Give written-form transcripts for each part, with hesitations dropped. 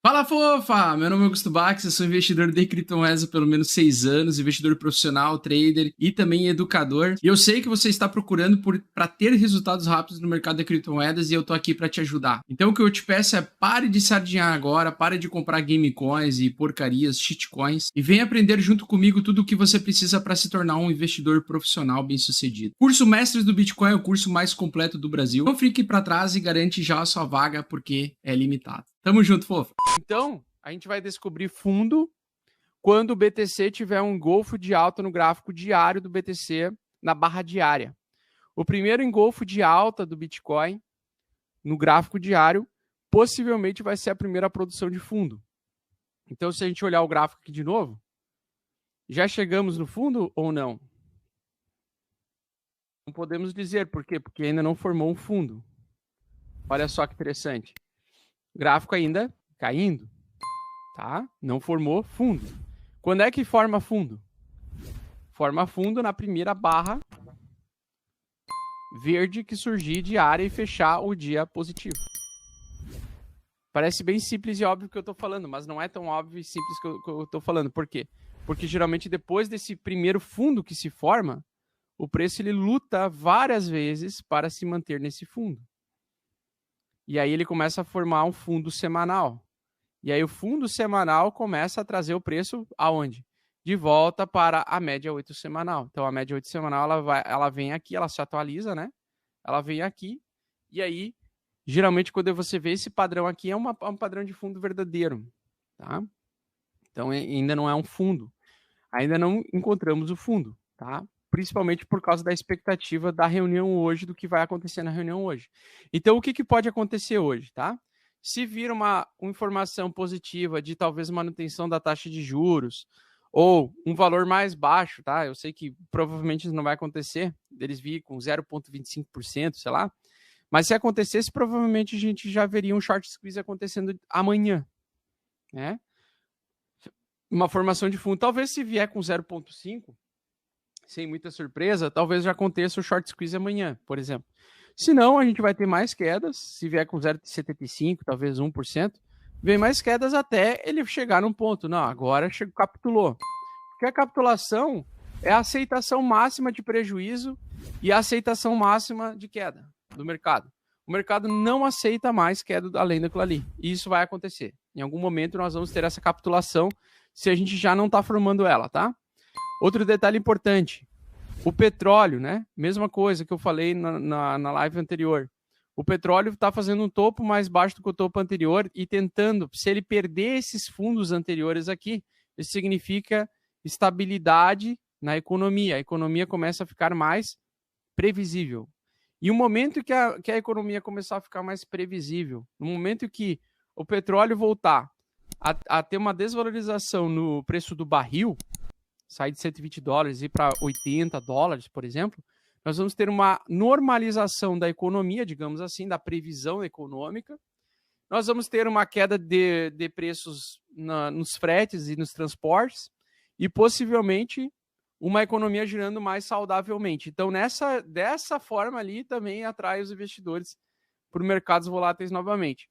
Fala, fofa! Meu nome é Augusto Bax, eu sou investidor de criptomoedas há pelo menos 6 anos, investidor profissional, trader e também educador. E eu sei que você está procurando para ter resultados rápidos no mercado de criptomoedas e eu tô aqui para te ajudar. Então o que eu te peço é pare de sardinhar agora, pare de comprar game coins e porcarias, shitcoins e venha aprender junto comigo tudo o que você precisa para se tornar um investidor profissional bem-sucedido. Curso Mestres do Bitcoin é o curso mais completo do Brasil. Não fique para trás e garante já a sua vaga porque é limitado. Tamo junto, fofa! Então, a gente vai descobrir fundo quando o BTC tiver um engolfo de alta no gráfico diário do BTC na barra diária. O primeiro engolfo de alta do Bitcoin no gráfico diário possivelmente vai ser a primeira produção de fundo. Então, se a gente olhar o gráfico aqui de novo, já chegamos no fundo ou não? Não podemos dizer. Por quê? Porque ainda não formou um fundo. Olha só que interessante. O gráfico ainda caindo. Tá? Não formou fundo. Quando é que forma fundo? Forma fundo na primeira barra verde que surgir diária e fechar o dia positivo. Parece bem simples e óbvio que eu estou falando, mas não é tão óbvio e simples que eu estou falando. Por quê? Porque geralmente depois desse primeiro fundo que se forma, o preço ele luta várias vezes para se manter nesse fundo. E aí ele começa a formar um fundo semanal. E aí o fundo semanal começa a trazer o preço aonde? De volta para a média 8 semanal. Então a média 8 semanal ela vem aqui, ela se atualiza, né? Ela vem aqui e aí geralmente quando você vê esse padrão aqui é um padrão de fundo verdadeiro, tá? Então ainda não é um fundo. Ainda não encontramos o fundo, tá? Principalmente por causa da expectativa da reunião hoje, do que vai acontecer na reunião hoje. Então o que pode acontecer hoje, tá? Se vir uma informação positiva de talvez manutenção da taxa de juros ou um valor mais baixo, tá? Eu sei que provavelmente isso não vai acontecer, eles virem com 0,25%, sei lá. Mas se acontecesse, provavelmente a gente já veria um short squeeze acontecendo amanhã, né? Uma formação de fundo, talvez se vier com 0,5%, sem muita surpresa, talvez já aconteça o short squeeze amanhã, por exemplo. Se não, a gente vai ter mais quedas. Se vier com 0,75%, talvez 1%, vem mais quedas até ele chegar num ponto. Não, agora capitulou. Porque a capitulação é a aceitação máxima de prejuízo e a aceitação máxima de queda do mercado. O mercado não aceita mais queda além daquilo ali. E isso vai acontecer. Em algum momento nós vamos ter essa capitulação se a gente já não está formando ela, tá? Outro detalhe importante. O petróleo, né? Mesma coisa que eu falei na live anterior. O petróleo está fazendo um topo mais baixo do que o topo anterior e tentando, se ele perder esses fundos anteriores aqui, isso significa estabilidade na economia. A economia começa a ficar mais previsível. E o momento que a economia começar a ficar mais previsível, no momento que o petróleo voltar a ter uma desvalorização no preço do barril, sair de $120 e ir para $80, por exemplo, nós vamos ter uma normalização da economia, digamos assim, da previsão econômica. Nós vamos ter uma queda de preços nos fretes e nos transportes e possivelmente uma economia girando mais saudavelmente. Então, dessa forma ali também atrai os investidores para mercados voláteis novamente.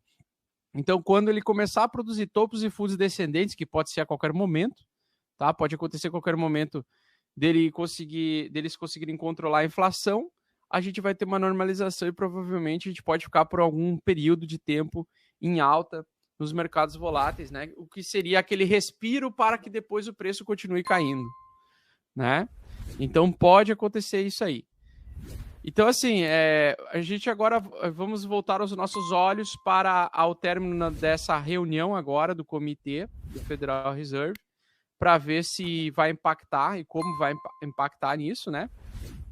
Então, quando ele começar a produzir topos e fundos descendentes, que pode ser a qualquer momento, tá? Pode acontecer a qualquer momento deles conseguirem controlar a inflação, a gente vai ter uma normalização e provavelmente a gente pode ficar por algum período de tempo em alta nos mercados voláteis, né? O que seria aquele respiro para que depois o preço continue caindo, né? Então pode acontecer isso aí. Então, assim, a gente agora vamos voltar os nossos olhos para ao término dessa reunião agora do comitê do Federal Reserve, para ver se vai impactar e como vai impactar nisso, né?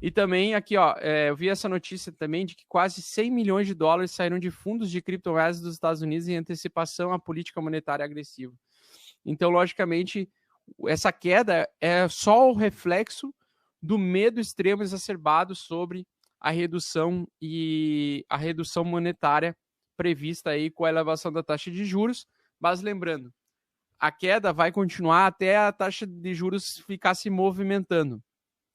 E também aqui, ó, eu vi essa notícia também de que quase $100 milhões saíram de fundos de criptomoedas dos Estados Unidos em antecipação à política monetária agressiva. Então, logicamente, essa queda é só o reflexo do medo extremo exacerbado sobre a redução monetária prevista aí com a elevação da taxa de juros. Mas lembrando, a queda vai continuar até a taxa de juros ficar se movimentando.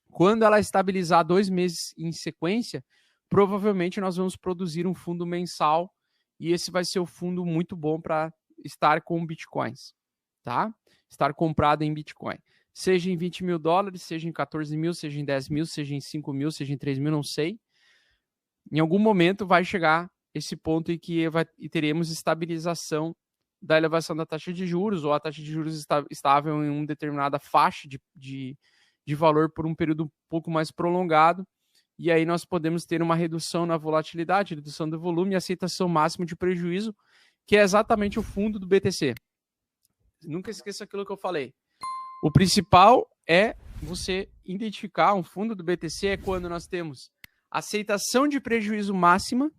Quando ela estabilizar 2 meses em sequência, provavelmente nós vamos produzir um fundo mensal e esse vai ser o fundo muito bom para estar com bitcoins, tá? Estar comprado em Bitcoin. Seja em 20 mil dólares, seja em 14 mil, seja em 10 mil, seja em 5 mil, seja em 3 mil, não sei. Em algum momento vai chegar esse ponto em que teremos estabilização da elevação da taxa de juros, ou a taxa de juros estável em uma determinada faixa de valor por um período um pouco mais prolongado, e aí nós podemos ter uma redução na volatilidade, redução do volume e aceitação máxima de prejuízo, que é exatamente o fundo do BTC. Nunca esqueça aquilo que eu falei. O principal é você identificar um fundo do BTC é quando nós temos aceitação de prejuízo máxima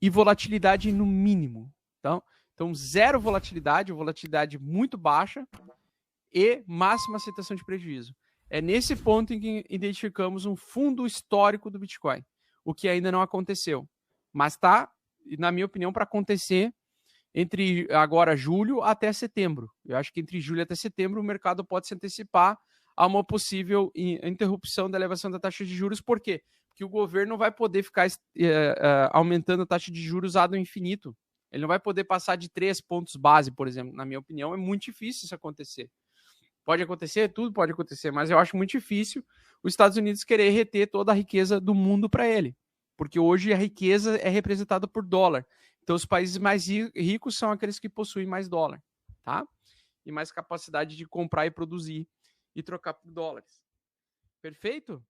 e volatilidade no mínimo. Então zero volatilidade muito baixa e máxima aceitação de prejuízo. É nesse ponto em que identificamos um fundo histórico do Bitcoin, o que ainda não aconteceu. Mas está, na minha opinião, para acontecer entre agora julho até setembro. Eu acho que entre julho até setembro o mercado pode se antecipar a uma possível interrupção da elevação da taxa de juros. Por quê? Porque o governo não vai poder ficar aumentando a taxa de juros ad infinito. Ele não vai poder passar de 3 pontos base, por exemplo. Na minha opinião, é muito difícil isso acontecer. Pode acontecer, tudo pode acontecer, mas eu acho muito difícil os Estados Unidos querer reter toda a riqueza do mundo para ele. Porque hoje a riqueza é representada por dólar. Então, os países mais ricos são aqueles que possuem mais dólar, tá? E mais capacidade de comprar e produzir e trocar por dólares. Perfeito?